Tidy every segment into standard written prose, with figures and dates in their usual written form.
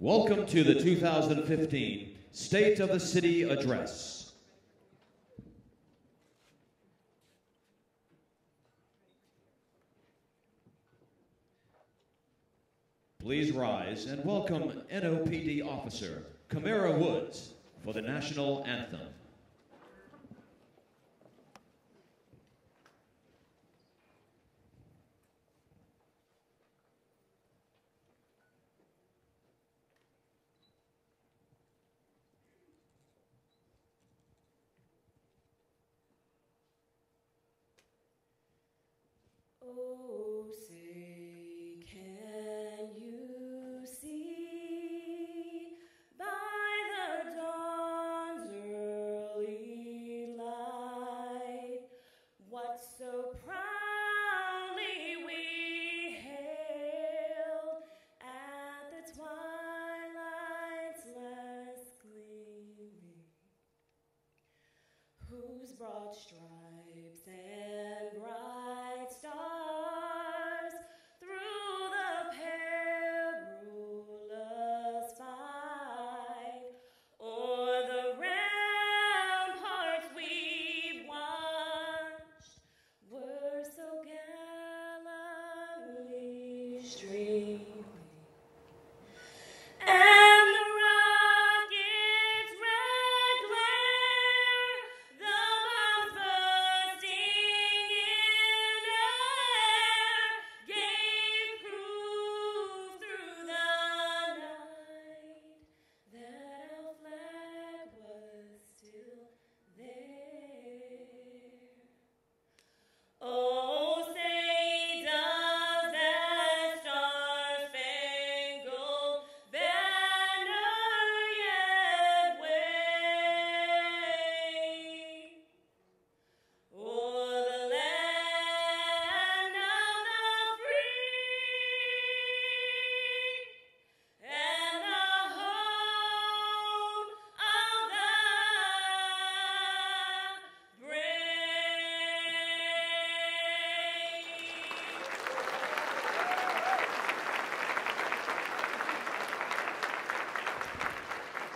Welcome to the 2015 State of the City Address. Please rise and welcome NOPD Officer Camara Woods for the National Anthem. Oh, say, can you see by the dawn's early light what so proudly we hailed at the twilight's last gleaming, whose broad stripes and bright stars through the perilous fight o'er the ramparts we watched were so gallantly streaming. And the rocket's red glare, the bombs bursting in air, gave proof through the night that our flag was still there. Oh, say does that star-spangled banner yet wave o'er the land of the free and the home of the brave?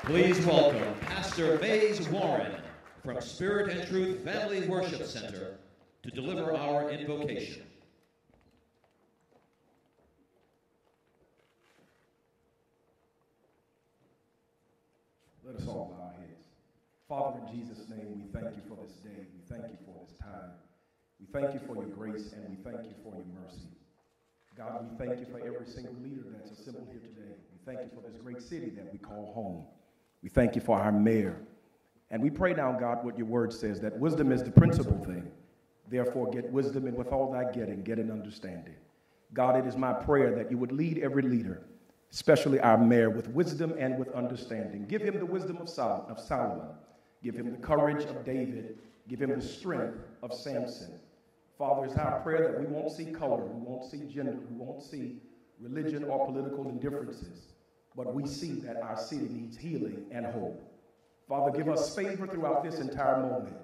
Please welcome Pastor Mays Warren from Spirit and Truth Family Worship Center to deliver our invocation. Let us all bow our heads. Father, in Jesus' name, we thank you for this day. We thank you for this time. We thank you for your grace, and we thank you for your mercy. God, we thank you for every single leader that's assembled here today. We thank you for this great city that we call home. We thank you for our mayor. And we pray now, God, what your word says, that wisdom is the principal thing. Therefore, get wisdom, and with all thy getting, get an understanding. God, it is my prayer that you would lead every leader, especially our mayor, with wisdom and with understanding. Give him the wisdom of Solomon. Give him the courage of David. Give him the strength of Samson. Father, it's our prayer that we won't see color, we won't see gender, we won't see religion or political indifferences, but we see that our city needs healing and hope. Father, give us favor throughout this entire moment.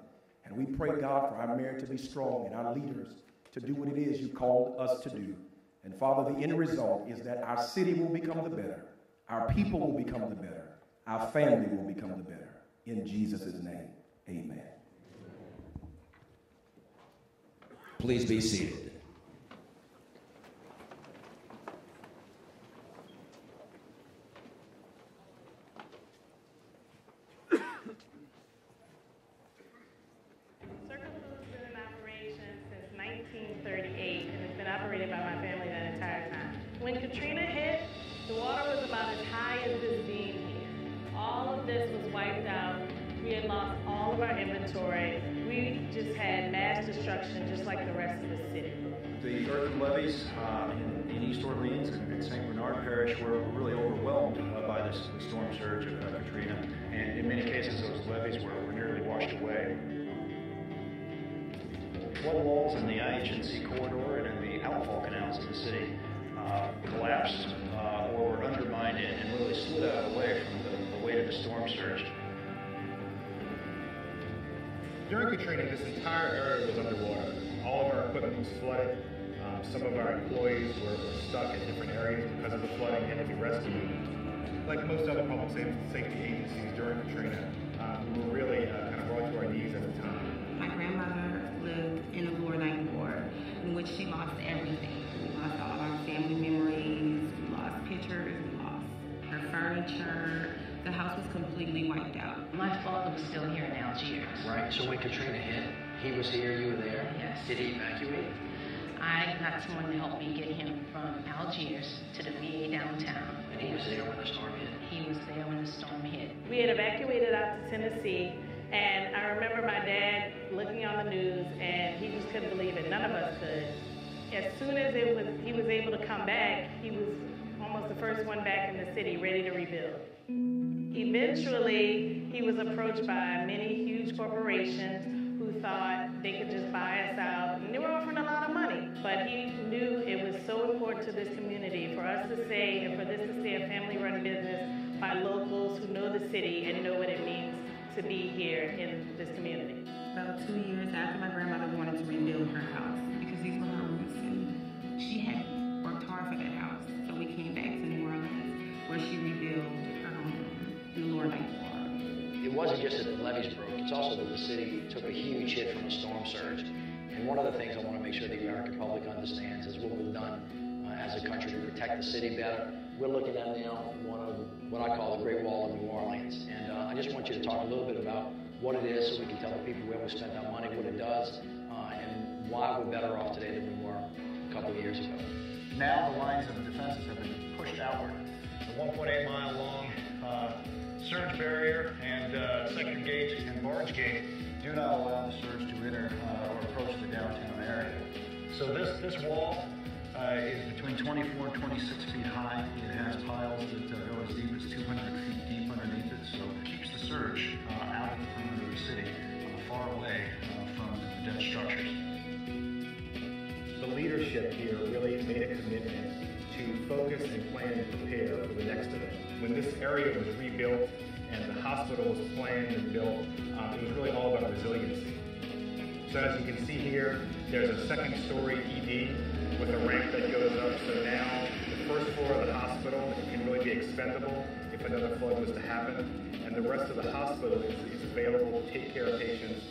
And we pray, God, for our mayor to be strong and our leaders to do what it is you called us to do. And Father, the end result is that our city will become the better, our people will become the better, our family will become the better. In Jesus' name, amen. Please be seated. Circle Food's been in operation since 1938, and it's been operated by my family that entire time. When Katrina hit, the water was about as high as this beam here. All of this was wiped out. We had lost all of our inventory. We just had mass destruction just like the rest of the city. The earthen levees in East Orleans and St. Bernard Parish were really overwhelmed by the storm surge of Katrina. And in many cases, those levees were nearly washed away. Flood walls in the IH&C corridor and in the outfall canals in the city collapsed or were undermined and really slid out of the way from the weight of the storm surge. During Katrina, this entire area was underwater. All of our equipment was flooded. Some of our employees were stuck in different areas because of the flooding and had to be rescued. like most other public safety agencies during Katrina, we were really kind of brought to our knees at the time. My grandmother lived in a lower ninth ward in which she lost everything. We lost all of our family memories, we lost pictures, we lost her furniture. The house was completely wiped out. My father was still here in Algiers. Right, so when Katrina hit, he was here, you were there? Yes. Did he evacuate? I got someone to help me get him from Algiers to the VA downtown. And he was there when the storm hit? He was there when the storm hit. We had evacuated out to Tennessee, and I remember my dad looking on the news, and he just couldn't believe it. None of us could. As soon as he was able to come back, he was almost the first one back in the city, ready to rebuild. Eventually, he was approached by many huge corporations who thought they could just buy us out, and they were offering a lot of money. But he knew it was so important to this community for us to stay, and for this to stay a family-run business by locals who know the city and know what it means to be here in this community. About 2 years after my grandmother wanted to rebuild her house, because these were her roots, and she had worked hard for that house. So we came back to New Orleans, where she rebuilt her home in the lower ninth ward. It wasn't just that the levees broke, it's also that the city took a huge hit from a storm surge. And one of the things I want to make sure the American public understands is what we've done as a country to protect the city better. We're looking at now one of what I call the Great Wall of New Orleans. And I just want you to talk a little bit about what it is so we can tell the people where we spent our money, what it does, and why we're better off today than we were a couple of years ago. Now the lines of defenses have been pushed outward. The 1.8 mile long surge barrier and sector gate and barge gate do not allow the surge to enter or approach the downtown area. So this wall is between 24 and 26 feet high. It has piles that go as deep as 200 feet deep underneath it, so it keeps the surge out of the perimeter of the city, far away from the dead structures. The leadership here really made a commitment to focus and plan and prepare for the next event. When this area was rebuilt and the hospital was planned and built, it was really all about resiliency. So as you can see here, there's a second story ED with a ramp that goes up, so now the first floor of the hospital can really be expendable if another flood was to happen, and the rest of the hospital is available to take care of patients,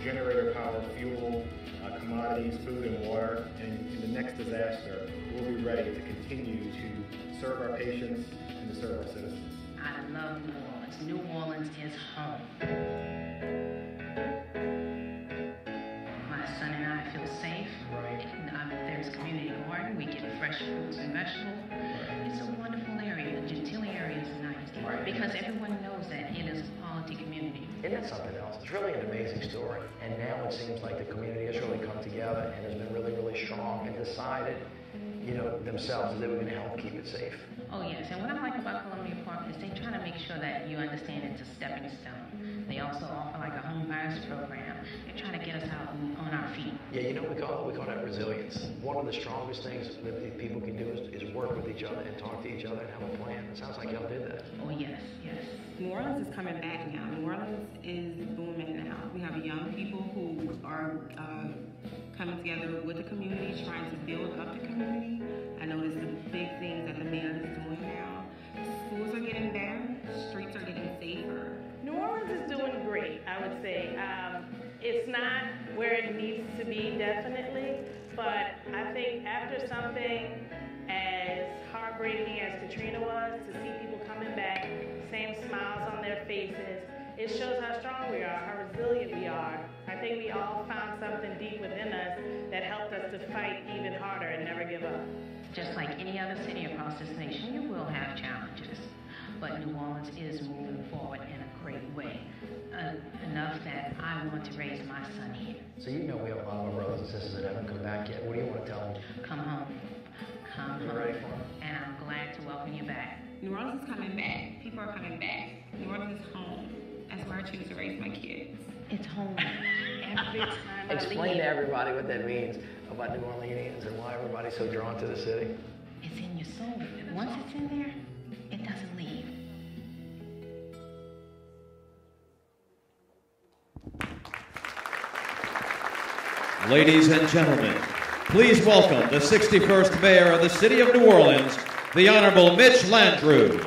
generator power, fuel, commodities, food and water, and in the next disaster, we'll be ready to continue to serve our patients and to serve our citizens. I love New Orleans. New Orleans is home. My son and I feel safe. Right. There's a community garden. We get fresh fruits and vegetables. It's a wonderful area. The Gentilly area is nice. Right. Because everyone knows that it is a quality community. Isn't that something else? It's really an amazing story. And now it seems like the community has really come together and has been really, really strong and decided, themselves that they were going to help keep it safe. Oh yes, and what I like about Columbia Park is they try to make sure that you understand it's a stepping stone. They also offer like a home buyers program. They try to get us out on our feet. Yeah, we call that resilience. One of the strongest things that people can do is work with each other and talk to each other and have a plan. It sounds like y'all did that. Oh yes, yes. New Orleans is coming back now. New Orleans is booming now. We have young people who are coming together with the community, trying to build up the community. I noticed the big things that the mayor is doing now. Schools are getting better. Streets are getting safer. New Orleans is doing great, I would say. It's not where it needs to be, definitely, but I think after something as heartbreaking as Katrina was, to see people coming back, same smiles on their faces, it shows how strong we are, how resilient we are. I think we all found something deep within us that helped us to fight even harder and never give up. Just like any other city across this nation, you will have challenges. But New Orleans is moving forward in a great way. Enough that I want to raise my son here. So we have a lot of our brothers and sisters that haven't come back yet. What do you want to tell them? Come home. Come You home. ready for it? And I'm glad to welcome you back. New Orleans is coming back. People are coming back. New Orleans is home. That's where I choose to raise my kids. It's home. Every time I Explain leave, to everybody what that means about New Orleans and why everybody's so drawn to the city. it's in your soul. Once it's in there, it doesn't leave. Ladies and gentlemen, please welcome the 61st Mayor of the City of New Orleans, the Honorable Mitch Landrieu.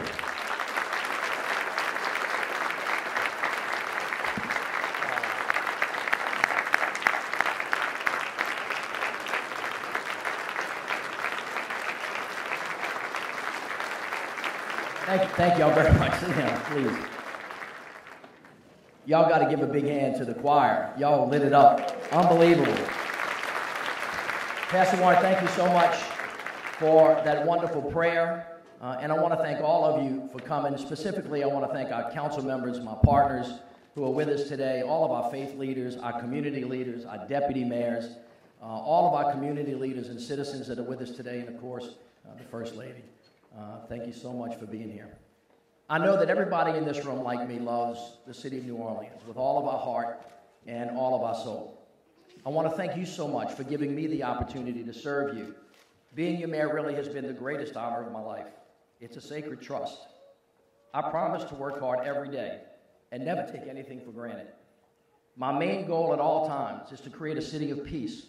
Thank y'all very much. Sit down, please. Y'all got to give a big hand to the choir. Y'all lit it up. Unbelievable. Pastor Warren, thank you so much for that wonderful prayer. And I want to thank all of you for coming. Specifically, I want to thank our council members, my partners who are with us today, all of our faith leaders, our community leaders, our deputy mayors, all of our community leaders and citizens that are with us today, and of course, the First Lady. Thank you so much for being here. I know that everybody in this room, like me, loves the city of New Orleans with all of our heart and all of our soul. I want to thank you so much for giving me the opportunity to serve you. Being your mayor really has been the greatest honor of my life. It's a sacred trust. I promise to work hard every day and never take anything for granted. My main goal at all times is to create a city of peace,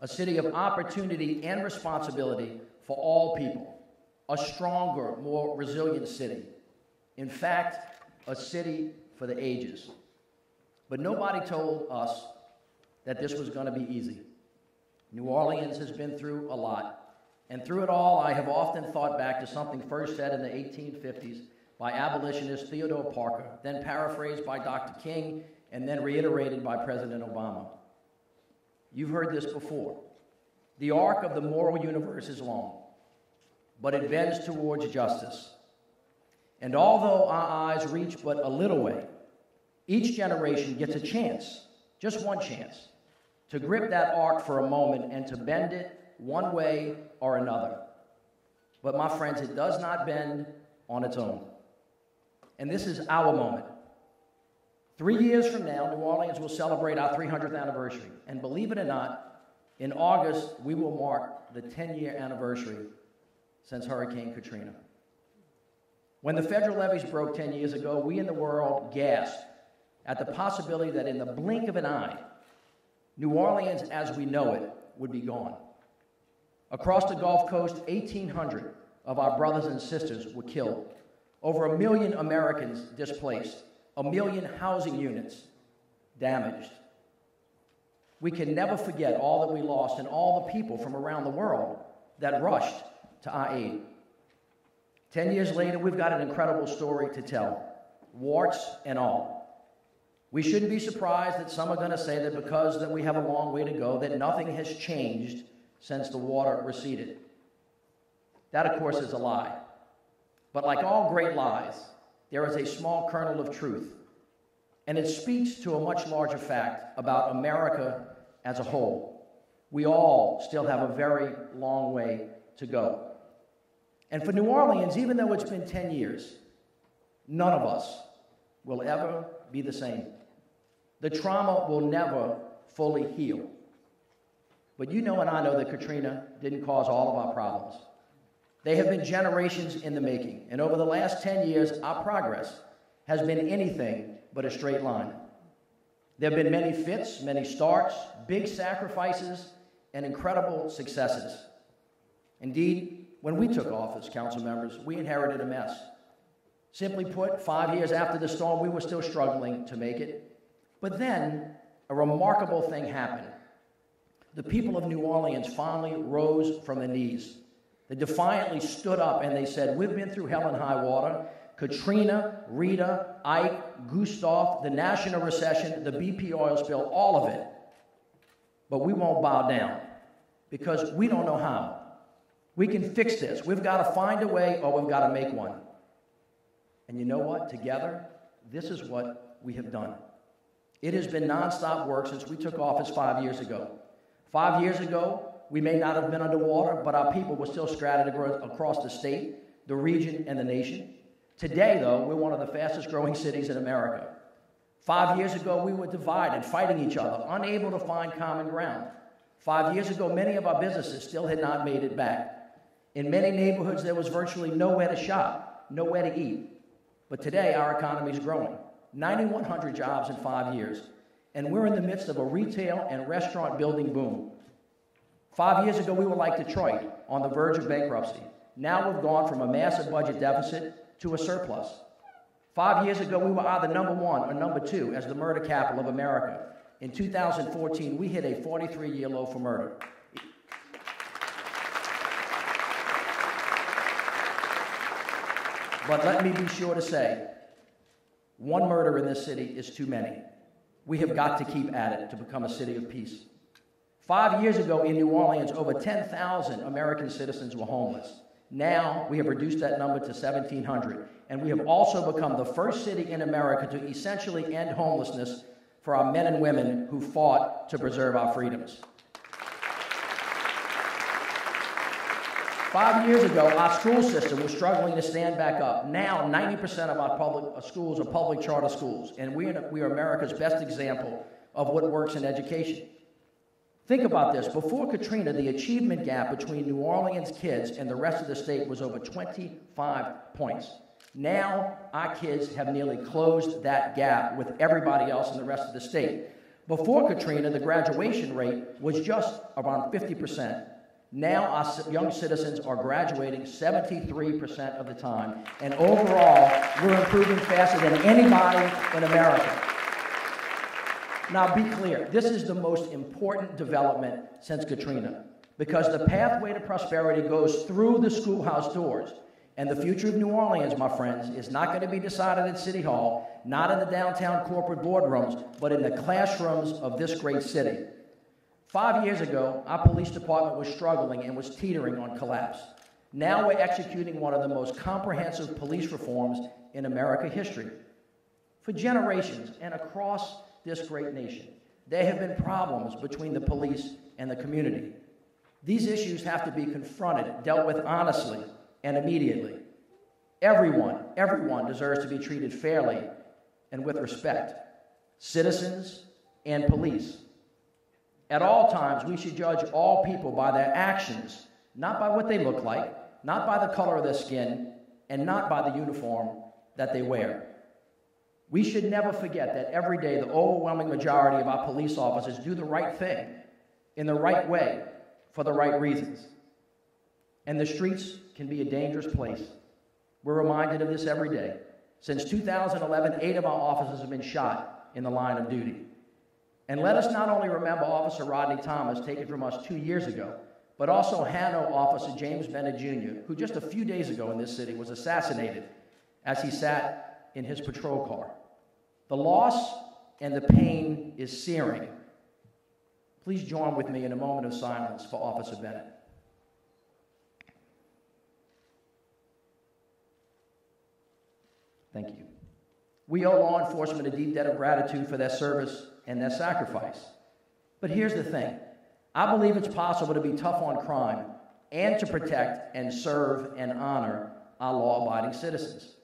a city of opportunity and responsibility for all people, a stronger, more resilient city. In fact, a city for the ages. But nobody told us that this was going to be easy. New Orleans has been through a lot. And through it all, I have often thought back to something first said in the 1850s by abolitionist Theodore Parker, then paraphrased by Dr. King, and then reiterated by President Obama. You've heard this before. The arc of the moral universe is long, but it bends towards justice. And although our eyes reach but a little way, each generation gets a chance, just one chance, to grip that arc for a moment and to bend it one way or another. But my friends, it does not bend on its own. And this is our moment. 3 years from now, New Orleans will celebrate our 300th anniversary. And believe it or not, in August, we will mark the 10-year anniversary since Hurricane Katrina. When the federal levees broke 10 years ago, we in the world gasped at the possibility that in the blink of an eye, New Orleans as we know it would be gone. Across the Gulf Coast, 1,800 of our brothers and sisters were killed. Over 1 million Americans displaced. 1 million housing units damaged. We can never forget all that we lost and all the people from around the world that rushed to our aid. 10 years later, we've got an incredible story to tell, warts and all. We shouldn't be surprised that some are going to say that because that we have a long way to go, that nothing has changed since the water receded. That, of course, is a lie. But like all great lies, there is a small kernel of truth, and it speaks to a much larger fact about America as a whole. We all still have a very long way to go. And for New Orleans, even though it's been 10 years, none of us will ever be the same. The trauma will never fully heal. But you know and I know that Katrina didn't cause all of our problems. They have been generations in the making, and over the last 10 years, our progress has been anything but a straight line. There have been many fits, many starts, big sacrifices, and incredible successes. Indeed, when we took office, council members, we inherited a mess. Simply put, 5 years after the storm, we were still struggling to make it. But then, a remarkable thing happened. The people of New Orleans finally rose from their knees. They defiantly stood up and they said, we've been through hell and high water. Katrina, Rita, Ike, Gustav, the national recession, the BP oil spill, all of it. But we won't bow down because we don't know how. We can fix this. We've got to find a way or we've got to make one. And you know what? Together, this is what we have done. It has been nonstop work since we took office 5 years ago. 5 years ago, we may not have been underwater, but our people were still scattered across the state, the region, and the nation. Today, though, we're one of the fastest growing cities in America. 5 years ago, we were divided, fighting each other, unable to find common ground. 5 years ago, many of our businesses still had not made it back. In many neighborhoods, there was virtually nowhere to shop, nowhere to eat. But today, our economy is growing. 9,100 jobs in 5 years. And we're in the midst of a retail and restaurant building boom. 5 years ago, we were like Detroit, on the verge of bankruptcy. Now we've gone from a massive budget deficit to a surplus. 5 years ago, we were either number one or number two as the murder capital of America. In 2014, we hit a 43-year low for murder. But let me be sure to say, one murder in this city is too many. We have got to keep at it to become a city of peace. 5 years ago in New Orleans, over 10,000 American citizens were homeless. Now we have reduced that number to 1,700, and we have also become the first city in America to essentially end homelessness for our men and women who fought to preserve our freedoms. 5 years ago, our school system was struggling to stand back up. Now, 90% of our public schools are public charter schools, and we are America's best example of what works in education. Think about this. Before Katrina, the achievement gap between New Orleans kids and the rest of the state was over 25 points. Now, our kids have nearly closed that gap with everybody else in the rest of the state. Before Katrina, the graduation rate was just around 50%. Now, our young citizens are graduating 73% of the time, and overall, we're improving faster than anybody in America. Now, be clear, this is the most important development since Katrina, because the pathway to prosperity goes through the schoolhouse doors. And the future of New Orleans, my friends, is not going to be decided at City Hall, not in the downtown corporate boardrooms, but in the classrooms of this great city. 5 years ago, our police department was struggling and was teetering on collapse. Now we're executing one of the most comprehensive police reforms in American history. For generations and across this great nation, there have been problems between the police and the community. These issues have to be confronted, dealt with honestly and immediately. Everyone deserves to be treated fairly and with respect. Citizens and police. At all times, we should judge all people by their actions, not by what they look like, not by the color of their skin, and not by the uniform that they wear. We should never forget that every day the overwhelming majority of our police officers do the right thing, in the right way, for the right reasons. And the streets can be a dangerous place. We're reminded of this every day. Since 2011, 8 of our officers have been shot in the line of duty. And let us not only remember Officer Rodney Thomas, taken from us 2 years ago, but also Hano Officer James Bennett Jr., who just a few days ago in this city was assassinated as he sat in his patrol car. The loss and the pain is searing. Please join with me in a moment of silence for Officer Bennett. Thank you. We owe law enforcement a deep debt of gratitude for their service and their sacrifice. But here's the thing. I believe it's possible to be tough on crime and to protect and serve and honor our law-abiding citizens.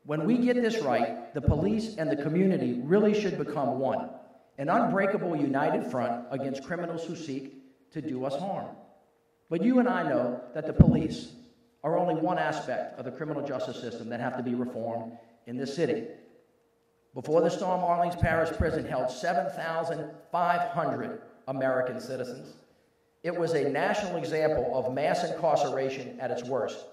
When we get this right, the police and the community really should become one, an unbreakable united front against criminals who seek to do us harm. But you and I know that the police are only one aspect of the criminal justice system that have to be reformed in this city. Before the storm, Orleans Parish Prison held 7,500 American citizens. It was a national example of mass incarceration at its worst.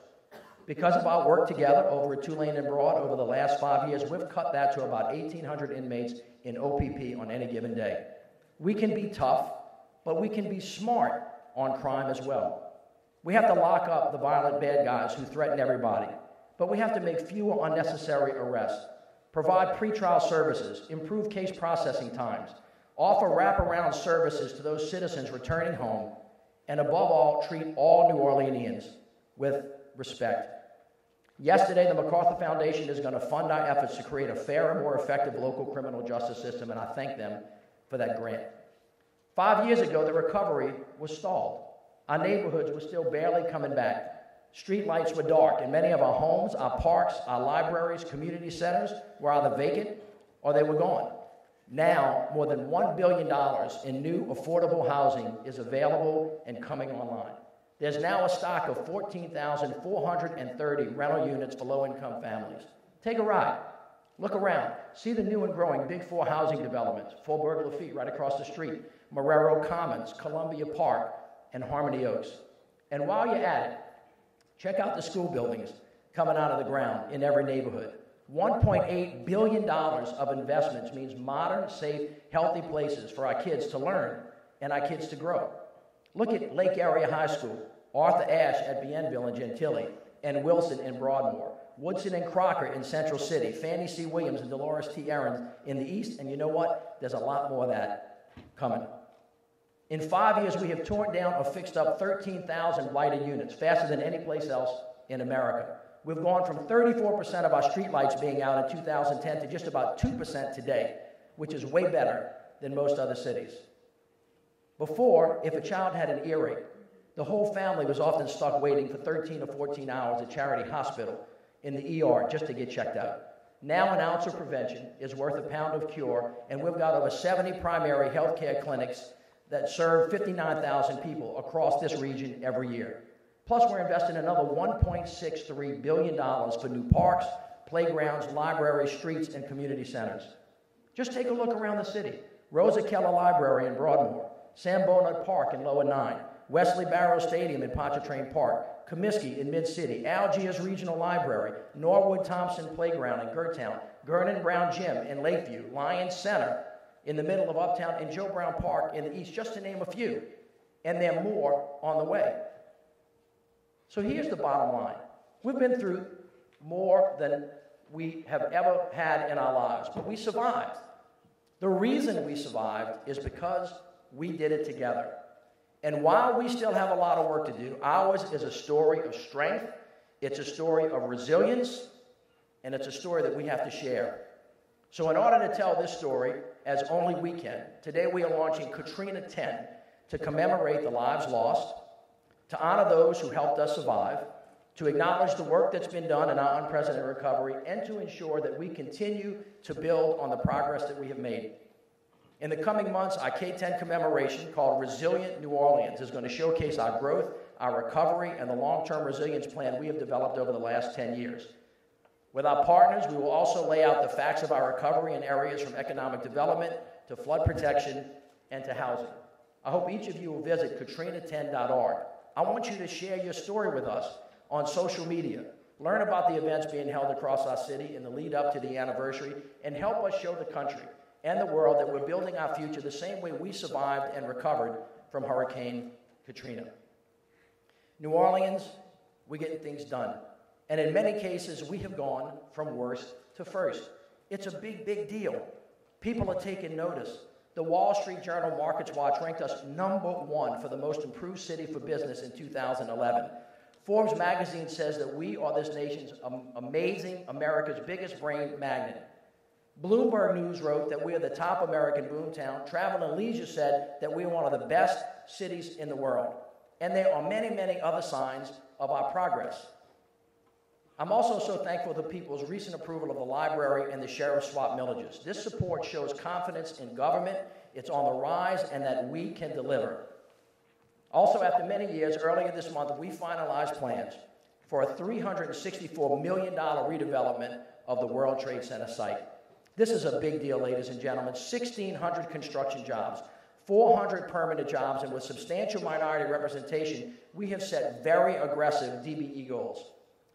Because of our work together over at Tulane and Broad over the last 5 years, we've cut that to about 1,800 inmates in OPP on any given day. We can be tough, but we can be smart on crime as well. We have to lock up the violent bad guys who threaten everybody, but we have to make fewer unnecessary arrests, provide pretrial services, improve case processing times, offer wraparound services to those citizens returning home, and above all, treat all New Orleanians with respect. Yesterday, the MacArthur Foundation is going to fund our efforts to create a fair and more effective local criminal justice system, and I thank them for that grant. 5 years ago, the recovery was stalled. Our neighborhoods were still barely coming back. Street lights were dark, and many of our homes, our parks, our libraries, community centers were either vacant or they were gone. Now, more than $1 billion in new affordable housing is available and coming online. There's now a stock of 14,430 rental units for low-income families. Take a ride. Look around. See the new and growing Big Four housing developments, Faubourg Lafitte right across the street, Marrero Commons, Columbia Park, and Harmony Oaks. And while you're at it, check out the school buildings coming out of the ground in every neighborhood. $1.8 billion of investments means modern, safe, healthy places for our kids to learn and our kids to grow. Look at Lake Area High School, Arthur Ashe at Bienville and Gentilly, and Wilson in Broadmoor. Woodson and Crocker in Central City, Fannie C. Williams and Dolores T. Aarons in the East, and you know what? There's a lot more of that coming. In 5 years, we have torn down or fixed up 13,000 blighted units, faster than any place else in America. We've gone from 34% of our streetlights being out in 2010 to just about 2% today, which is way better than most other cities. Before, if a child had an earache, the whole family was often stuck waiting for 13 or 14 hours at Charity Hospital in the ER just to get checked out. Now an ounce of prevention is worth a pound of cure, and we've got over 70 primary health care clinics that serve 59,000 people across this region every year. Plus, we're investing another $1.63 billion for new parks, playgrounds, libraries, streets, and community centers. Just take a look around the city. Rosa Keller Library in Broadmoor, Sam Bonut Park in Lower 9, Wesley Barrow Stadium in Pontchartrain Park, Comiskey in Mid-City, Algiers Regional Library, Norwood Thompson Playground in Gertown, Gernon Brown Gym in Lakeview, Lyons Center in the middle of Uptown, and Joe Brown Park in the East, just to name a few. And there are more on the way. So here's the bottom line. We've been through more than we have ever had in our lives, but we survived. The reason we survived is because we did it together. And while we still have a lot of work to do, ours is a story of strength, it's a story of resilience, and it's a story that we have to share. So in order to tell this story, as only we can, today we are launching Katrina 10 to commemorate the lives lost, to honor those who helped us survive, to acknowledge the work that's been done in our unprecedented recovery, and to ensure that we continue to build on the progress that we have made. In the coming months, our K10 commemoration, called Resilient New Orleans, is going to showcase our growth, our recovery, and the long-term resilience plan we have developed over the last 10 years. With our partners, we will also lay out the facts of our recovery in areas from economic development to flood protection and to housing. I hope each of you will visit katrina10.org. I want you to share your story with us on social media. Learn about the events being held across our city in the lead up to the anniversary, and help us show the country and the world that we're building our future the same way we survived and recovered from Hurricane Katrina. New Orleans, we're getting things done. And in many cases, we have gone from worst to first. It's a big, big deal. People are taking notice. The Wall Street Journal Markets Watch ranked us #1 for the most improved city for business in 2011. Forbes magazine says that we are this nation's amazing America's biggest brain magnet. Bloomberg News wrote that we are the top American boomtown. Travel and Leisure said that we are one of the best cities in the world. And there are many, many other signs of our progress. I'm also so thankful for people's recent approval of the library and the sheriff's swap millages. This support shows confidence in government, it's on the rise, and that we can deliver. Also, after many years, earlier this month, we finalized plans for a $364 million redevelopment of the World Trade Center site. This is a big deal, ladies and gentlemen. 1,600 construction jobs, 400 permanent jobs, and with substantial minority representation, we have set very aggressive DBE goals.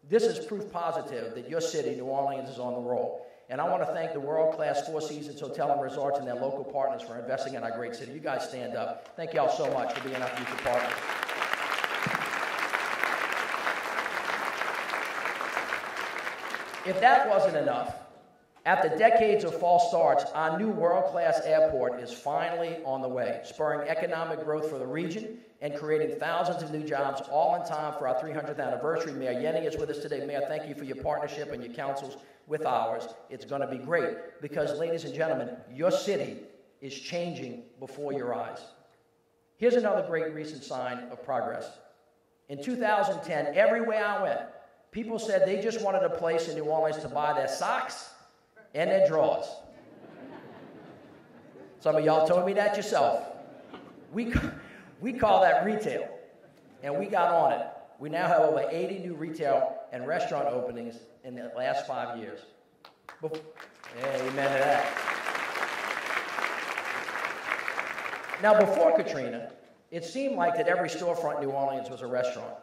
This is proof positive that your city, New Orleans, is on the roll. And I want to thank the world-class Four Seasons Hotel and Resorts and their local partners for investing in our great city. You guys stand up. Thank you all so much for being our future partners. If that wasn't enough, after decades of false starts, our new world-class airport is finally on the way, spurring economic growth for the region and creating thousands of new jobs, all in time for our 300th anniversary. Mayor Yenny is with us today. Mayor, thank you for your partnership and your counsels with ours. It's going to be great because, ladies and gentlemen, your city is changing before your eyes. Here's another great recent sign of progress. In 2010, everywhere I went, people said they just wanted a place in New Orleans to buy their socks and their drawers. Some of y'all told me that yourself. We call that retail, and we got on it. We now have over 80 new retail and restaurant openings in the last 5 years. Amen to that. Now, before Katrina, it seemed like that every storefront in New Orleans was a restaurant.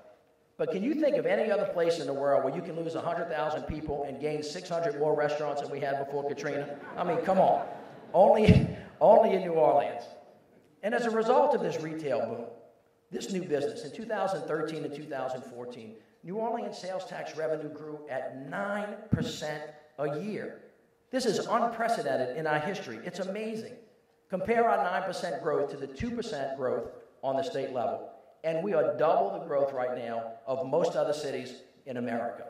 But can you think of any other place in the world where you can lose 100,000 people and gain 600 more restaurants than we had before Katrina? I mean, come on. Only in New Orleans. And as a result of this retail boom, this new business, in 2013 and 2014, New Orleans sales tax revenue grew at 9% a year. This is unprecedented in our history. It's amazing. Compare our 9% growth to the 2% growth on the state level, and we are double the growth right now of most other cities in America.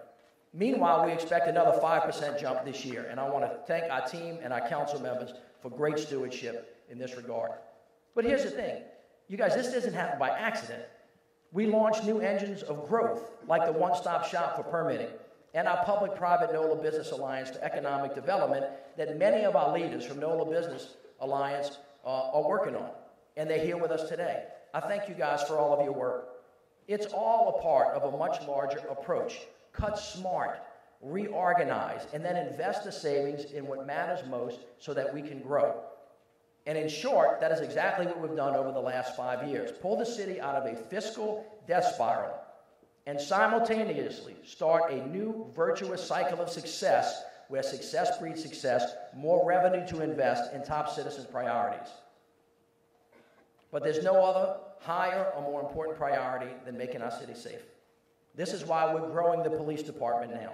Meanwhile, we expect another 5% jump this year, and I want to thank our team and our council members for great stewardship in this regard. But here's the thing. You guys, this doesn't happen by accident. We launched new engines of growth, like the one-stop shop for permitting, and our public-private NOLA Business Alliance for Economic Development that many of our leaders from NOLA Business Alliance are working on, and they're here with us today. I thank you guys for all of your work. It's all a part of a much larger approach. Cut smart, reorganize, and then invest the savings in what matters most so that we can grow. And in short, that is exactly what we've done over the last 5 years. Pull the city out of a fiscal death spiral and simultaneously start a new virtuous cycle of success where success breeds success, more revenue to invest in top citizen priorities. But there's no other higher or more important priority than making our city safe. This is why we're growing the police department now.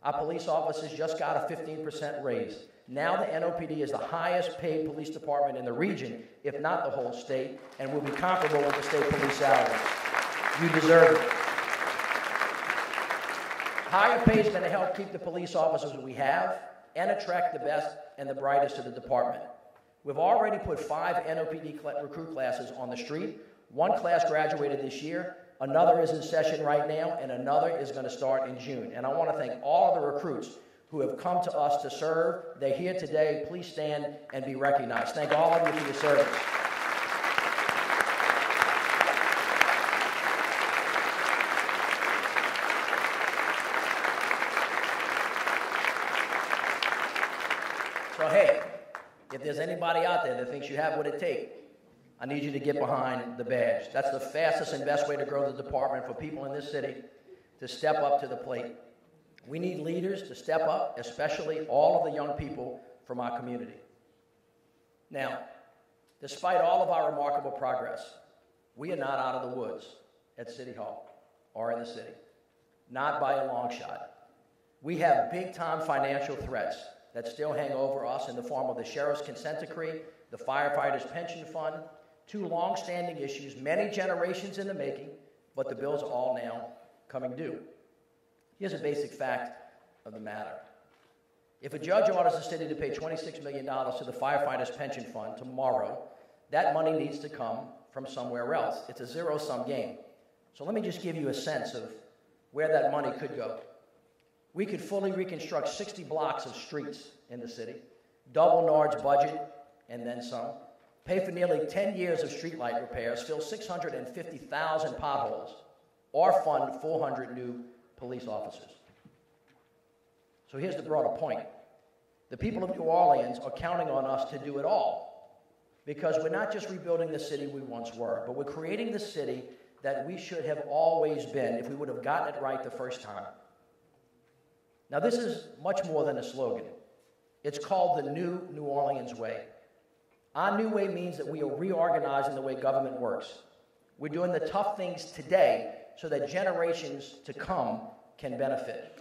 Our police officers just got a 15% raise. Now the NOPD is the highest paid police department in the region, if not the whole state, and will be comparable with the state police salaries. You deserve it. Higher pay is going to help keep the police officers we have and attract the best and the brightest to the department. We've already put 5 NOPD recruit classes on the street. 1 class graduated this year. Another is in session right now, and another is going to start in June. And I want to thank all of the recruits who have come to us to serve. They're here today. Please stand and be recognized. Thank all of you for your service. So, hey, if there's anybody out there that thinks you have what it takes, I need you to get behind the badge. That's the fastest and best way to grow the department for people in this city to step up to the plate. We need leaders to step up, especially all of the young people from our community. Now, despite all of our remarkable progress, we are not out of the woods at City Hall or in the city. Not by a long shot. We have big-time financial threats that still hang over us in the form of the Sheriff's Consent Decree, the Firefighters' Pension Fund, 2 long-standing issues, many generations in the making, but the bills are all now coming due. Here's a basic fact of the matter. If a judge orders the city to pay $26 million to the Firefighters' Pension Fund tomorrow, that money needs to come from somewhere else. It's a zero-sum game. So let me just give you a sense of where that money could go. We could fully reconstruct 60 blocks of streets in the city, double NARD's budget, and then some, pay for nearly 10 years of streetlight repairs, fill 650,000 potholes, or fund 400 new police officers. So here's the broader point. The people of New Orleans are counting on us to do it all, because we're not just rebuilding the city we once were, but we're creating the city that we should have always been if we would have gotten it right the first time. Now, this is much more than a slogan. It's called the New New Orleans Way. Our new way means that we are reorganizing the way government works. We're doing the tough things today so that generations to come can benefit.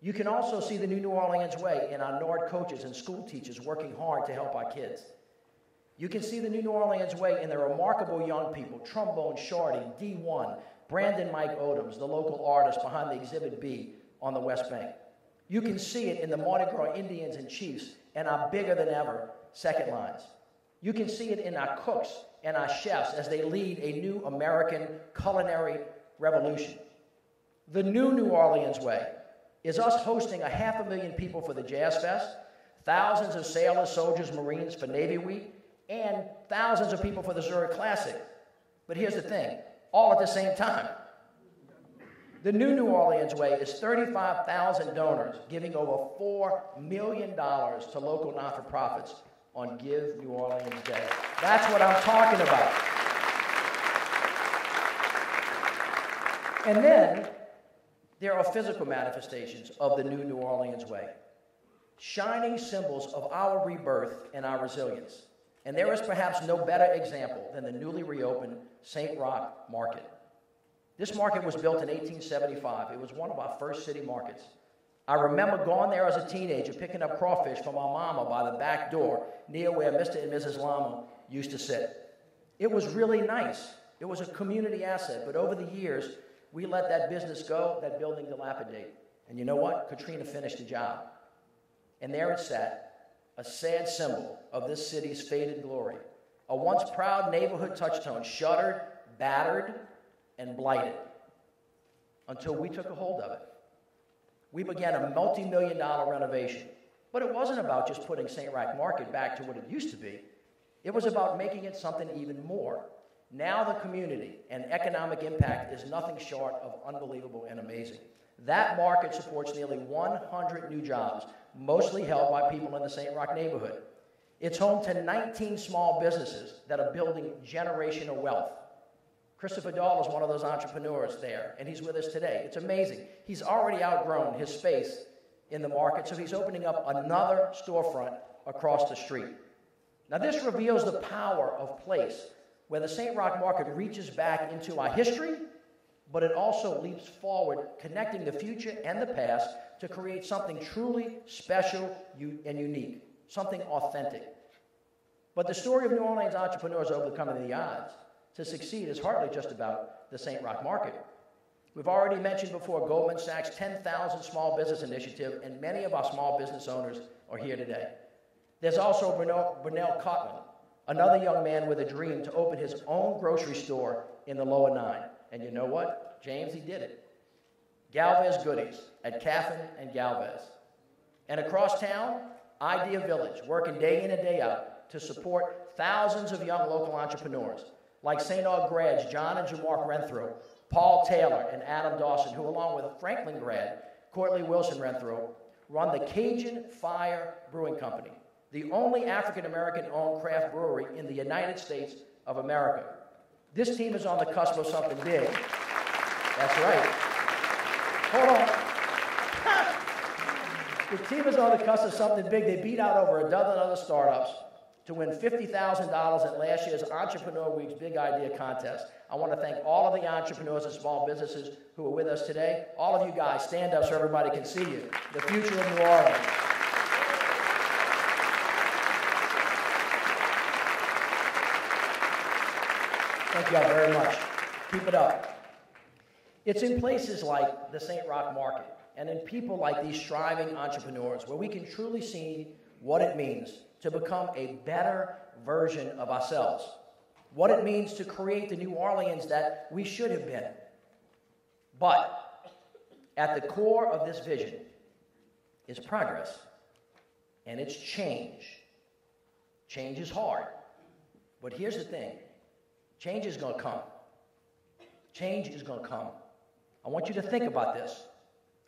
You can also see the New Orleans way in our NORD coaches and school teachers working hard to help our kids. You can see the New Orleans way in the remarkable young people, Trombone Shorty, D1, Brandon Mike Odoms, the local artist behind the Exhibit B on the West Bank. You can see it in the Mardi Gras Indians and Chiefs and our bigger-than-ever second lines. You can see it in our cooks and our chefs as they lead a new American culinary revolution. The New Orleans way is us hosting 500,000 people for the Jazz Fest, thousands of sailors, soldiers, Marines for Navy Week, and thousands of people for the Zurich Classic. But here's the thing, all at the same time. The New Orleans way is 35,000 donors giving over $4 million to local not-for-profits on Give New Orleans Day. That's what I'm talking about. And then there are physical manifestations of the New Orleans way, shining symbols of our rebirth and our resilience. And there is perhaps no better example than the newly reopened St. Roch Market. This market was built in 1875. It was one of our first city markets. I remember going there as a teenager, picking up crawfish from my mama by the back door near where Mr. and Mrs. Lama used to sit. It was really nice. It was a community asset, but over the years, we let that business go, that building dilapidate. And you know what? Katrina finished the job. And there it sat, a sad symbol of this city's faded glory. A once proud neighborhood touchstone, shuttered, battered, and blighted, until we took a hold of it. We began a multi-million-dollar renovation. But it wasn't about just putting St. Rack Market back to what it used to be. It was about making it something even more. Now the community and economic impact is nothing short of unbelievable and amazing. That market supports nearly 100 new jobs, mostly held by people in the St. Roch neighborhood. It's home to 19 small businesses that are building generational wealth. Christopher Dahl is one of those entrepreneurs there, and he's with us today. It's amazing. He's already outgrown his space in the market, so he's opening up another storefront across the street. Now, this reveals the power of place, where the St. Roch Market reaches back into our history, but it also leaps forward, connecting the future and the past to create something truly special and unique, something authentic. But the story of New Orleans entrepreneurs overcoming the odds to succeed is hardly just about the St. Roch Market. We've already mentioned before Goldman Sachs' 10,000 Small Business Initiative, and many of our small business owners are here today. There's also Brunel Cotman, another young man with a dream to open his own grocery store in the Lower Nine. And you know what? James, he did it. Galvez Goodies at Caffin and Galvez. And across town, Idea Village, working day in and day out to support thousands of young local entrepreneurs, like St. Aug grads John and Jamark Renthrow, Paul Taylor and Adam Dawson, who along with Franklin grad Courtney Wilson Renthrow, run the Cajun Fire Brewing Company, the only African-American owned craft brewery in the United States of America. This team is on the cusp of something big. That's right. Hold on. The team is on the cusp of something big. They beat out over a dozen other startups to win $50,000 at last year's Entrepreneur Week's Big Idea Contest. I want to thank all of the entrepreneurs and small businesses who are with us today. All of you guys, stand up so everybody can see you. The future of New Orleans. Thank you all very much. Keep it up. It's in places like the St. Roch Market and in people like these striving entrepreneurs where we can truly see what it means to become a better version of ourselves, what it means to create the New Orleans that we should have been. But at the core of this vision is progress, and it's change. Change is hard, but here's the thing. Change is going to come. Change is going to come. I want you to think about this.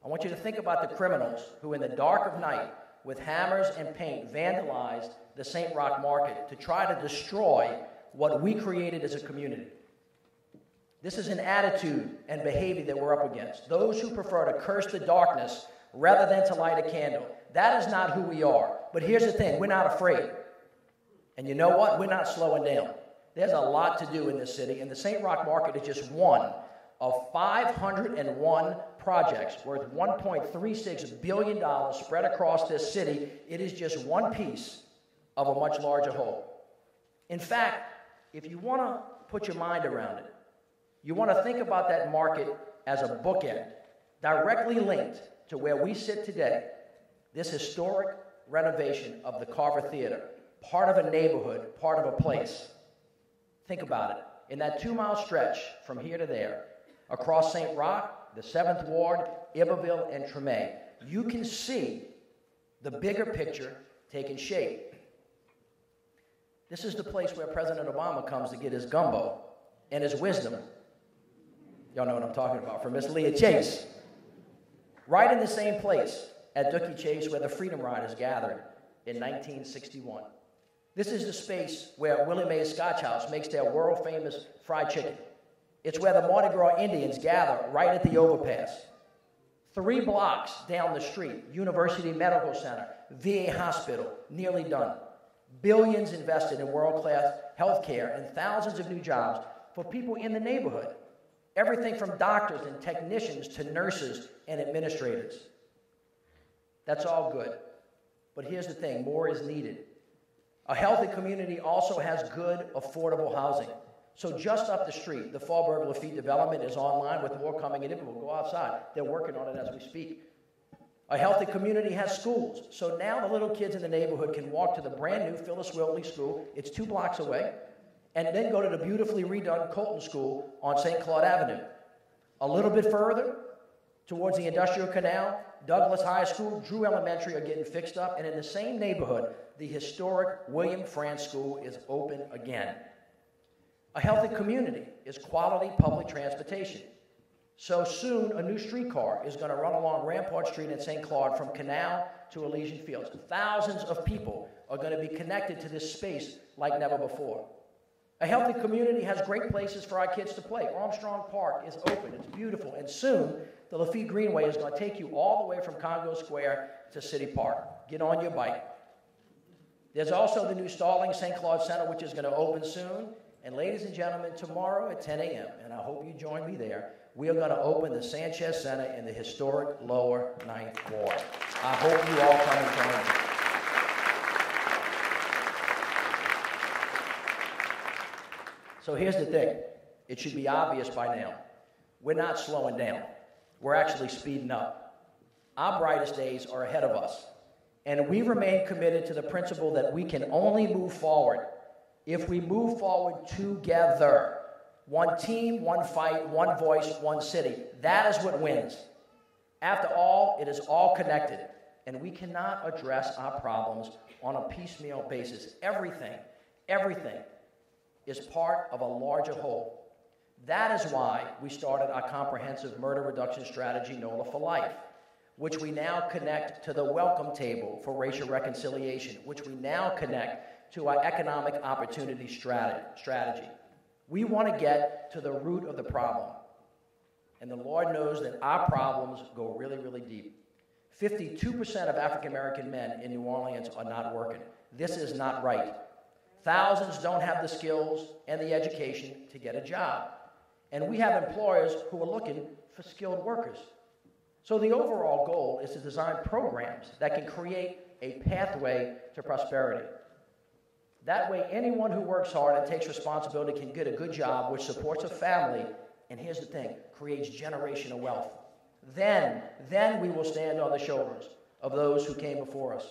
I want you to think about the criminals who in the dark of night with hammers and paint vandalized the St. Roch Market to try to destroy what we created as a community. This is an attitude and behavior that we're up against. Those who prefer to curse the darkness rather than to light a candle. That is not who we are. But here's the thing, we're not afraid. And you know what? We're not slowing down. There's a lot to do in this city, and the St. Roch Market is just one of 501 projects worth $1.36 billion spread across this city. It is just one piece of a much larger whole. In fact, if you want to put your mind around it, you want to think about that market as a bookend, directly linked to where we sit today, this historic renovation of the Carver Theater, part of a neighborhood, part of a place. Think about it. In that 2-mile stretch from here to there, across St. Roch, the 7th Ward, Iberville, and Treme, you can see the bigger picture taking shape. This is the place where President Obama comes to get his gumbo and his wisdom. Y'all know what I'm talking about, from Miss Leah Chase. Right in the same place at Dookie Chase where the Freedom Riders gathered in 1961. This is the space where Willie Mae's Scotch House makes their world-famous fried chicken. It's where the Mardi Gras Indians gather right at the overpass. 3 blocks down the street, University Medical Center, VA Hospital, nearly done. Billions invested in world-class health care and thousands of new jobs for people in the neighborhood. Everything from doctors and technicians to nurses and administrators. That's all good. But here's the thing, more is needed. A healthy community also has good, affordable housing. So just up the street, the Fallberg Lafitte development is online with more coming in. We'll go outside. They're working on it as we speak. A healthy community has schools. So now the little kids in the neighborhood can walk to the brand new Phyllis Wiltley School. It's 2 blocks away. And then go to the beautifully redone Colton School on St. Claude Avenue. A little bit further, towards the Industrial Canal, Douglas High School, Drew Elementary are getting fixed up. And in the same neighborhood, the historic William France School is open again. A healthy community is quality public transportation. So soon, a new streetcar is going to run along Rampart Street in St. Claude from Canal to Elysian Fields. Thousands of people are going to be connected to this space like never before. A healthy community has great places for our kids to play. Armstrong Park is open. It's beautiful. And soon, the Lafitte Greenway is going to take you all the way from Congo Square to City Park. Get on your bike. There's also the new Starling St. Claude Center, which is going to open soon. And ladies and gentlemen, tomorrow at 10 a.m., and I hope you join me there, we are going to open the Sanchez Center in the historic Lower 9th Ward. I hope you all come and join me. So here's the thing. It should be obvious by now. We're not slowing down. We're actually speeding up. Our brightest days are ahead of us. And we remain committed to the principle that we can only move forward if we move forward together. One team, one fight, one voice, one city. That is what wins. After all, it is all connected. And we cannot address our problems on a piecemeal basis. Everything is part of a larger whole. That is why we started our comprehensive murder reduction strategy, NOLA for Life, which we now connect to the welcome table for racial reconciliation, which we now connect to our economic opportunity strategy. We want to get to the root of the problem. And the Lord knows that our problems go really, really deep. 52% of African American men in New Orleans are not working. This is not right. Thousands don't have the skills and the education to get a job. And we have employers who are looking for skilled workers. So the overall goal is to design programs that can create a pathway to prosperity. That way, anyone who works hard and takes responsibility can get a good job which supports a family, and here's the thing, creates generational wealth. Then we will stand on the shoulders of those who came before us.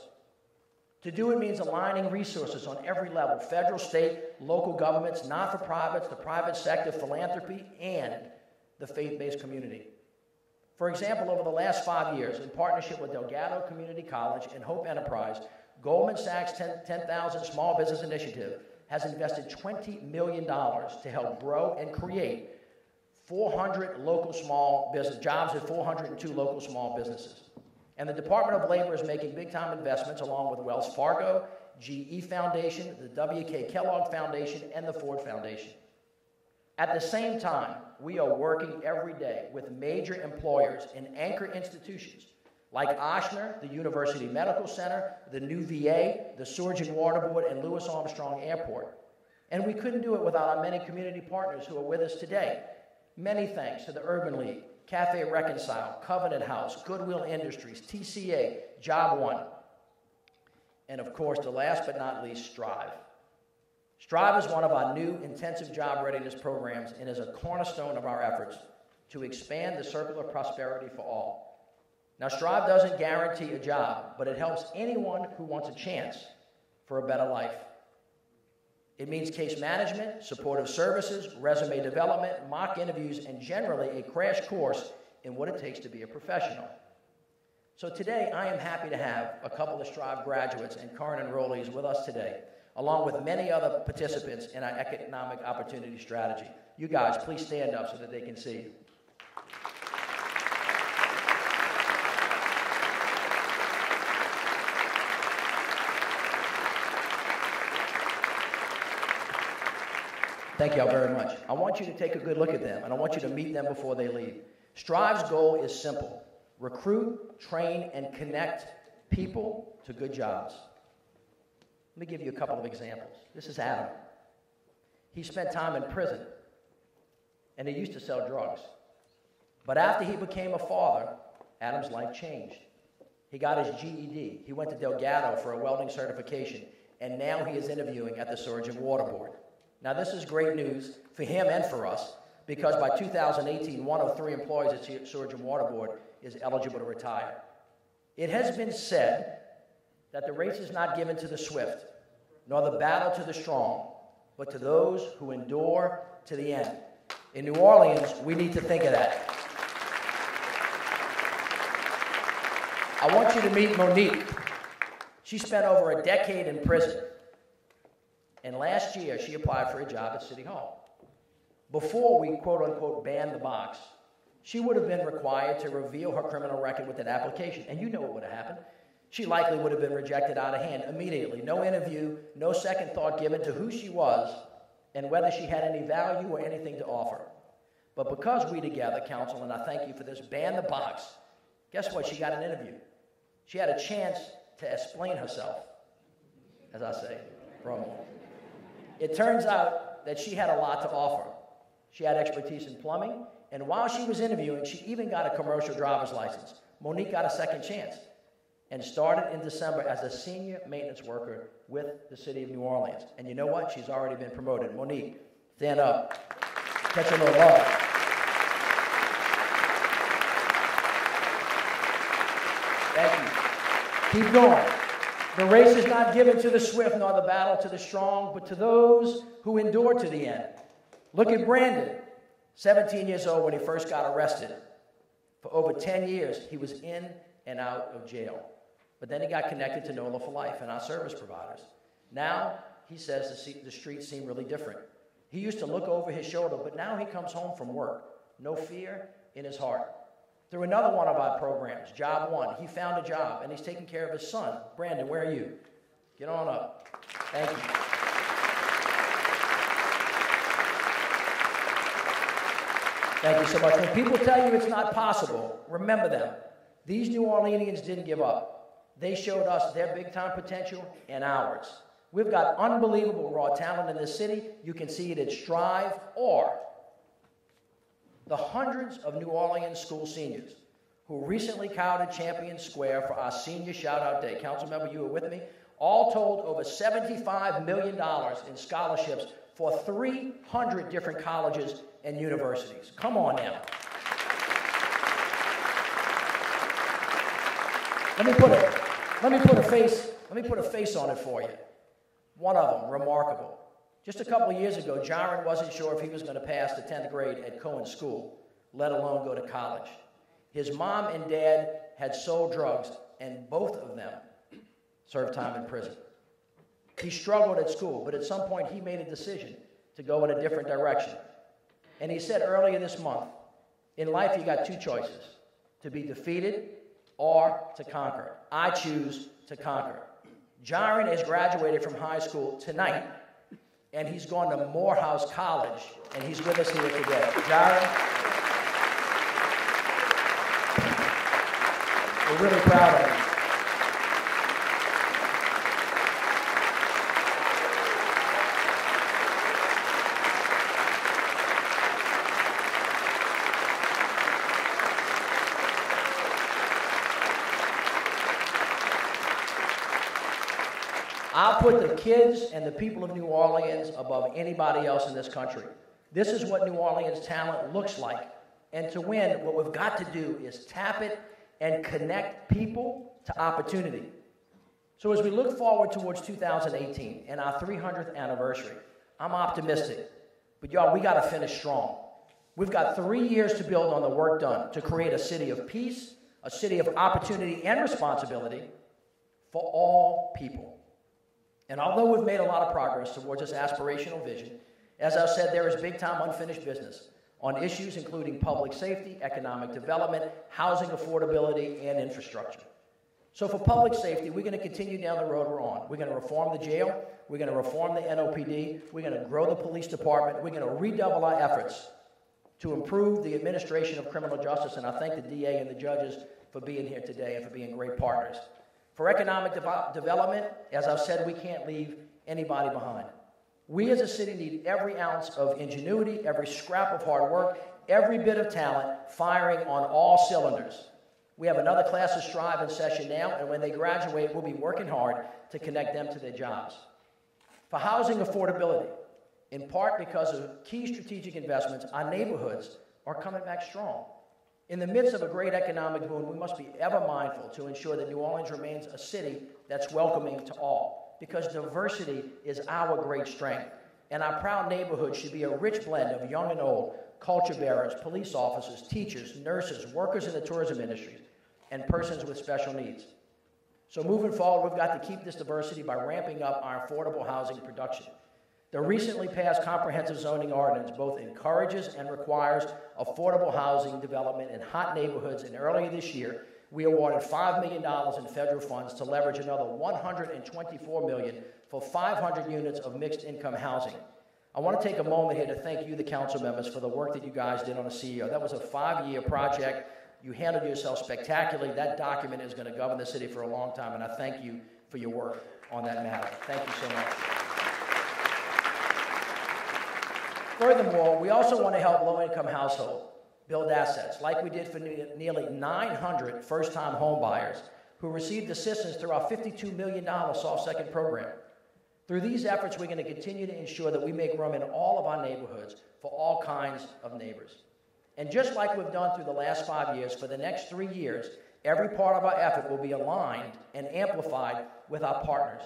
To do it means aligning resources on every level, federal, state, local governments, not-for-profits, the private sector, philanthropy, and the faith-based community. For example, over the last 5 years, in partnership with Delgado Community College and Hope Enterprise, Goldman Sachs 10,000 Small Business Initiative has invested $20 million to help grow and create 400 local small business jobs at 402 local small businesses. And the Department of Labor is making big-time investments along with Wells Fargo, GE Foundation, the W.K. Kellogg Foundation, and the Ford Foundation. At the same time, we are working every day with major employers and anchor institutions like Ochsner, the University Medical Center, the new VA, the Surgeon Water Board, and Louis Armstrong Airport. And we couldn't do it without our many community partners who are with us today. Many thanks to the Urban League, Cafe Reconcile, Covenant House, Goodwill Industries, TCA, Job One, and of course, the last but not least, Strive. Strive is one of our new intensive job readiness programs and is a cornerstone of our efforts to expand the circle of prosperity for all. Now, Strive doesn't guarantee a job, but it helps anyone who wants a chance for a better life. It means case management, supportive services, resume development, mock interviews, and generally a crash course in what it takes to be a professional. So today, I am happy to have a couple of Strive graduates and current enrollees with us today, along with many other participants in our economic opportunity strategy. You guys, please stand up so that they can see you. Thank you all very much. I want you to take a good look at them, and I want you to meet them before they leave. Strive's goal is simple: recruit, train, and connect people to good jobs. Let me give you a couple of examples. This is Adam. He spent time in prison. and he used to sell drugs. But after he became a father, Adam's life changed. He got his GED. He went to Delgado for a welding certification, and now he is interviewing at the Sewage and Water Board. Now, this is great news for him and for us, because by 2018, 1 of 3 employees at Sewage and Water Board is eligible to retire. It has been said that the race is not given to the swift, nor the battle to the strong, but to those who endure to the end. In New Orleans, we need to think of that. I want you to meet Monique. She spent over a decade in prison. And last year, she applied for a job at City Hall. Before we, quote-unquote, banned the box, she would have been required to reveal her criminal record with an application. And you know what would have happened. She likely would have been rejected out of hand immediately. No interview, no second thought given to who she was and whether she had any value or anything to offer. But because we together, council, and I thank you for this, banned the box, guess what? She got an interview. She had a chance to explain herself, as I say, for a moment. It turns out that she had a lot to offer. She had expertise in plumbing, and while she was interviewing, she even got a commercial driver's license. Monique got a second chance and started in December as a senior maintenance worker with the city of New Orleans. And you know what? She's already been promoted. Monique, stand up. Catch a little love. Thank you. Keep going. The race is not given to the swift, nor the battle to the strong, but to those who endure to the end. Look at Brandon, 17 years old when he first got arrested. For over 10 years, he was in and out of jail. But then he got connected to NOLA for Life and our service providers. Now, he says the streets seem really different. He used to look over his shoulder, but now he comes home from work. No fear in his heart. Through another one of our programs, Job One, he found a job, and he's taking care of his son. Brandon, where are you? Get on up. Thank you. Thank you so much. When people tell you it's not possible, remember them. These New Orleanians didn't give up. They showed us their big-time potential and ours. We've got unbelievable raw talent in this city. You can see it at Strive or the hundreds of New Orleans school seniors who recently counted Champion Square for our senior shout-out day. Councilmember, you were with me. All told, over $75 million in scholarships for 300 different colleges and universities. Come on now. Let me put a face on it for you. One of them, remarkable. Just a couple of years ago, Jaron wasn't sure if he was going to pass the 10th grade at Cohen School, let alone go to college. His mom and dad had sold drugs, and both of them served time in prison. He struggled at school, but at some point he made a decision to go in a different direction. And he said earlier this month, in life you got two choices, to be defeated or to conquer. I choose to conquer. Jaron has graduated from high school tonight, and he's gone to Morehouse College, and he's with us here today. Jaron, we're really proud of you. I'll put the kids and the people of New Orleans above anybody else in this country. This is what New Orleans talent looks like. And to win, what we've got to do is tap it and connect people to opportunity. So as we look forward towards 2018 and our 300th anniversary, I'm optimistic. But y'all, we got to finish strong. We've got 3 years to build on the work done to create a city of peace, a city of opportunity and responsibility for all people. And although we've made a lot of progress towards this aspirational vision, as I've said, there is big-time unfinished business on issues including public safety, economic development, housing affordability, and infrastructure. So for public safety, we're going to continue down the road we're on. We're going to reform the jail. We're going to reform the NOPD. We're going to grow the police department. We're going to redouble our efforts to improve the administration of criminal justice, and I thank the DA and the judges for being here today and for being great partners. For economic development, as I've said, we can't leave anybody behind. We as a city need every ounce of ingenuity, every scrap of hard work, every bit of talent firing on all cylinders. We have another class of Strive in session now, and when they graduate, we'll be working hard to connect them to their jobs. For housing affordability, in part because of key strategic investments, our neighborhoods are coming back strong. In the midst of a great economic boom, we must be ever mindful to ensure that New Orleans remains a city that's welcoming to all, because diversity is our great strength, and our proud neighborhood should be a rich blend of young and old, culture bearers, police officers, teachers, nurses, workers in the tourism industry, and persons with special needs. So moving forward, we've got to keep this diversity by ramping up our affordable housing production. The recently passed comprehensive zoning ordinance both encourages and requires affordable housing development in hot neighborhoods, and earlier this year, we awarded $5 million in federal funds to leverage another $124 million for 500 units of mixed-income housing. I want to take a moment here to thank you, the council members, for the work that you guys did on the CEO. That was a 5-year project. You handled yourself spectacularly. That document is going to govern the city for a long time, and I thank you for your work on that matter. Thank you so much. Furthermore, we also want to help low-income households build assets, like we did for nearly 900 first-time home buyers who received assistance through our $52 million Soft Second program. Through these efforts, we're going to continue to ensure that we make room in all of our neighborhoods for all kinds of neighbors. And just like we've done through the last 5 years, for the next 3 years, every part of our effort will be aligned and amplified with our partners.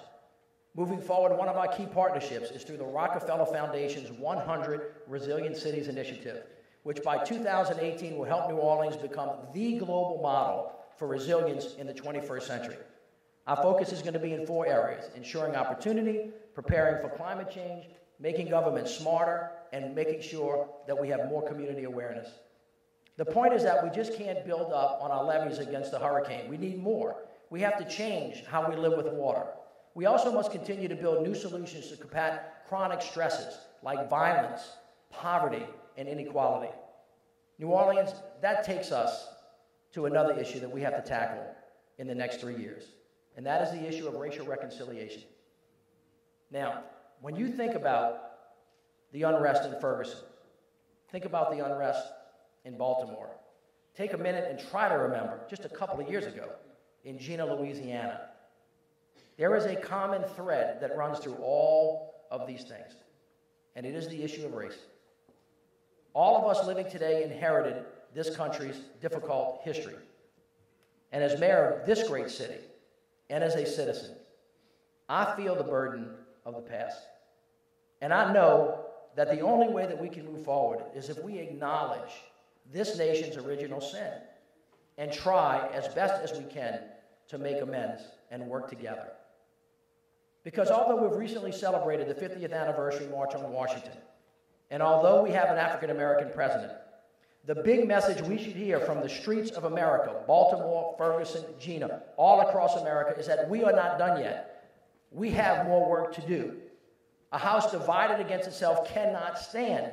Moving forward, one of our key partnerships is through the Rockefeller Foundation's 100 Resilient Cities Initiative, which by 2018 will help New Orleans become the global model for resilience in the 21st century. Our focus is going to be in 4 areas: ensuring opportunity, preparing for climate change, making government smarter, and making sure that we have more community awareness. The point is that we just can't build up on our levees against the hurricane. We need more. We have to change how we live with water. We also must continue to build new solutions to combat chronic stresses like violence, poverty, and inequality. New Orleans, that takes us to another issue that we have to tackle in the next 3 years, and that is the issue of racial reconciliation. Now, when you think about the unrest in Ferguson, think about the unrest in Baltimore. Take a minute and try to remember just a couple of years ago in Jena, Louisiana. There is a common thread that runs through all of these things, and it is the issue of race. All of us living today inherited this country's difficult history. And as mayor of this great city, and as a citizen, I feel the burden of the past. And I know that the only way that we can move forward is if we acknowledge this nation's original sin and try as best as we can to make amends and work together. Because although we've recently celebrated the 50th anniversary March on Washington, and although we have an African-American president, the big message we should hear from the streets of America, Baltimore, Ferguson, Jena, all across America, is that we are not done yet. We have more work to do. A house divided against itself cannot stand.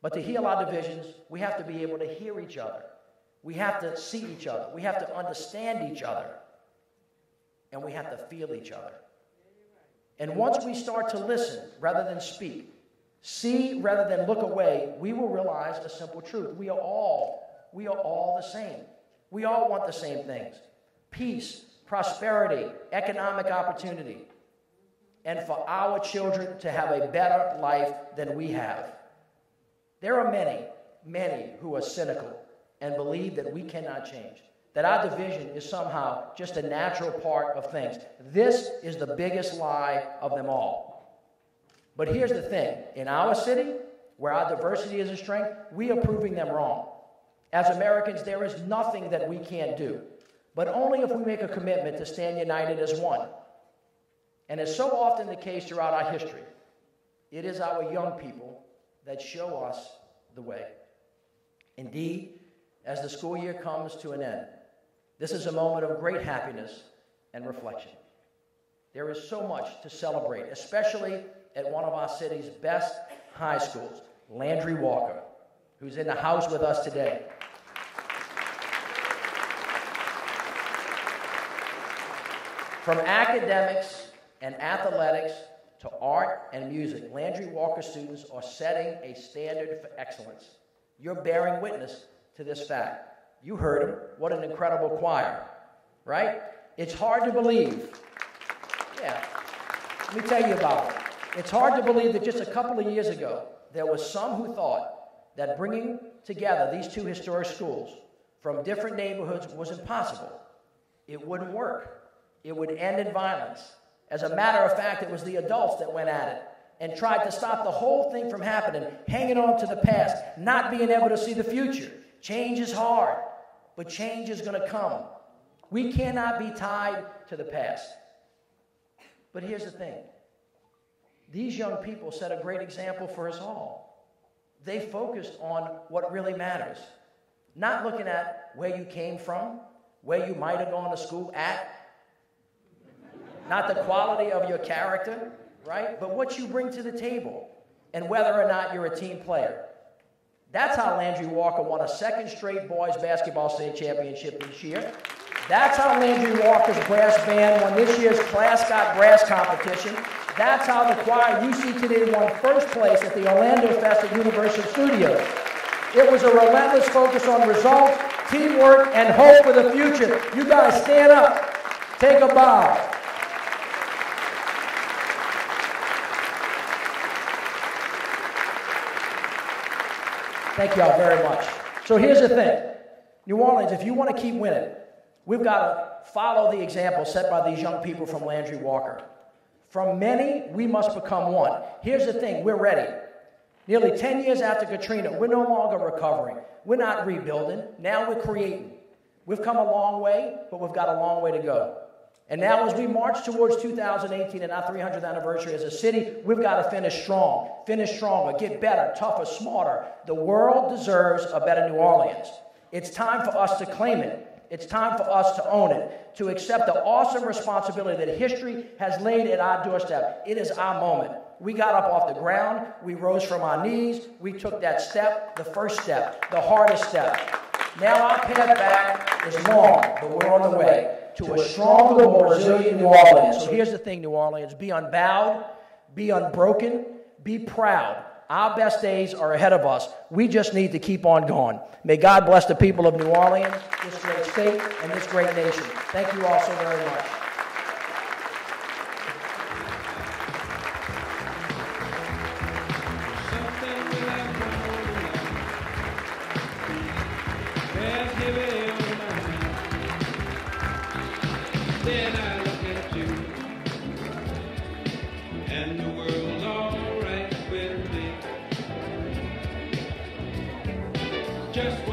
But to heal our divisions, we have to be able to hear each other. We have to see each other. We have to understand each other. And we have to feel each other. And once we start to listen rather than speak, see rather than look away, we will realize a simple truth. We are all the same. We all want the same things: peace, prosperity, economic opportunity, and for our children to have a better life than we have. There are many, many who are cynical and believe that we cannot change, that our division is somehow just a natural part of things. This is the biggest lie of them all. But here's the thing. In our city, where our diversity is a strength, we are proving them wrong. As Americans, there is nothing that we can't do, but only if we make a commitment to stand united as one. And as so often the case throughout our history, it is our young people that show us the way. Indeed, as the school year comes to an end, this is a moment of great happiness and reflection. There is so much to celebrate, especially at one of our city's best high schools, Landrieu Walker, who's in the house with us today. From academics and athletics to art and music. Landrieu Walker students are setting a standard for excellence. You're bearing witness to this fact. You heard him. What an incredible choir, right? It's hard to believe. Yeah. Let me tell you about it. It's hard to believe that just a couple of years ago, there was some who thought that bringing together these two historic schools from different neighborhoods was impossible. It wouldn't work. It would end in violence. As a matter of fact, it was the adults that went at it and tried to stop the whole thing from happening, hanging on to the past, not being able to see the future. Change is hard, but change is going to come. We cannot be tied to the past. But here's the thing. These young people set a great example for us all. They focused on what really matters, not looking at where you came from, where you might have gone to school at, not the quality of your character, right? But what you bring to the table and whether or not you're a team player. That's how Landrieu Walker won a second straight boys basketball state championship this year. That's how Landrieu Walker's brass band won this year's Class Scott Brass Competition. That's how the choir you see today won first place at the Orlando Fest at Universal Studios. It was a relentless focus on results, teamwork, and hope for the future. You guys stand up. Take a bow. Thank y'all very much. So here's the thing. New Orleans, if you want to keep winning, we've got to follow the example set by these young people from Landrieu Walker. From many, we must become one. Here's the thing. We're ready. Nearly 10 years after Katrina, we're no longer recovering. We're not rebuilding. Now we're creating. We've come a long way, but we've got a long way to go. And now as we march towards 2018 and our 300th anniversary as a city, we've got to finish strong, finish stronger, get better, tougher, smarter. The world deserves a better New Orleans. It's time for us to claim it. It's time for us to own it, to accept the awesome responsibility that history has laid at our doorstep. It is our moment. We got up off the ground. We rose from our knees. We took that step, the first step, the hardest step. Now our path back is long, but we're on the way to a stronger, more resilient New Orleans. So here's the thing, New Orleans. Be unbowed, be unbroken, be proud. Our best days are ahead of us. We just need to keep on going. May God bless the people of New Orleans, this great state, and this great nation. Thank you all so very much. Then I look at you, and the world's all right with me. Just one.